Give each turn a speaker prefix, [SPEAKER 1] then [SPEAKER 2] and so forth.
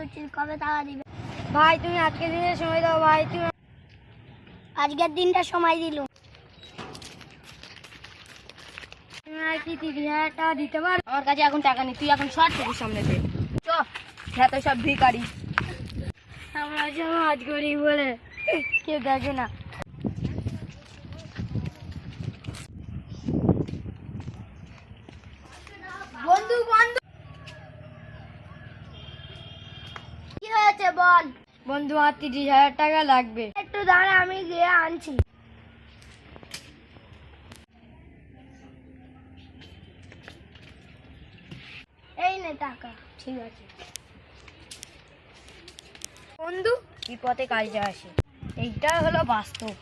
[SPEAKER 1] করছিস, কবে টাকা দিবে?
[SPEAKER 2] ভাই তুমি আজকের দিনের সময় দাও ভাই, তুমি
[SPEAKER 1] আজকের দিনটা সময় দিল।
[SPEAKER 2] তুমি আর কি 30,000 টাকা দিতে পারো?
[SPEAKER 3] আমার কাছে এখন টাকা নেই, তুই এখন সর চোখের সামনে দে। চ, হ্যাঁ তো সব ভিখারি।
[SPEAKER 2] আমরা সমাজ করি বলে কেউ দেখে না।
[SPEAKER 1] বন্ধু বন্ধু, কি হয়েছে বল?
[SPEAKER 2] বন্ধু আর 30,000 টাকা লাগবে।
[SPEAKER 1] একটু দাঁড়া, আমি গিয়ে আনছি। এই নে টাকা।
[SPEAKER 3] ঠিক আছে
[SPEAKER 2] বন্ধু
[SPEAKER 3] বিপদে কাজে আসে, এইটা হলো বাস্তব।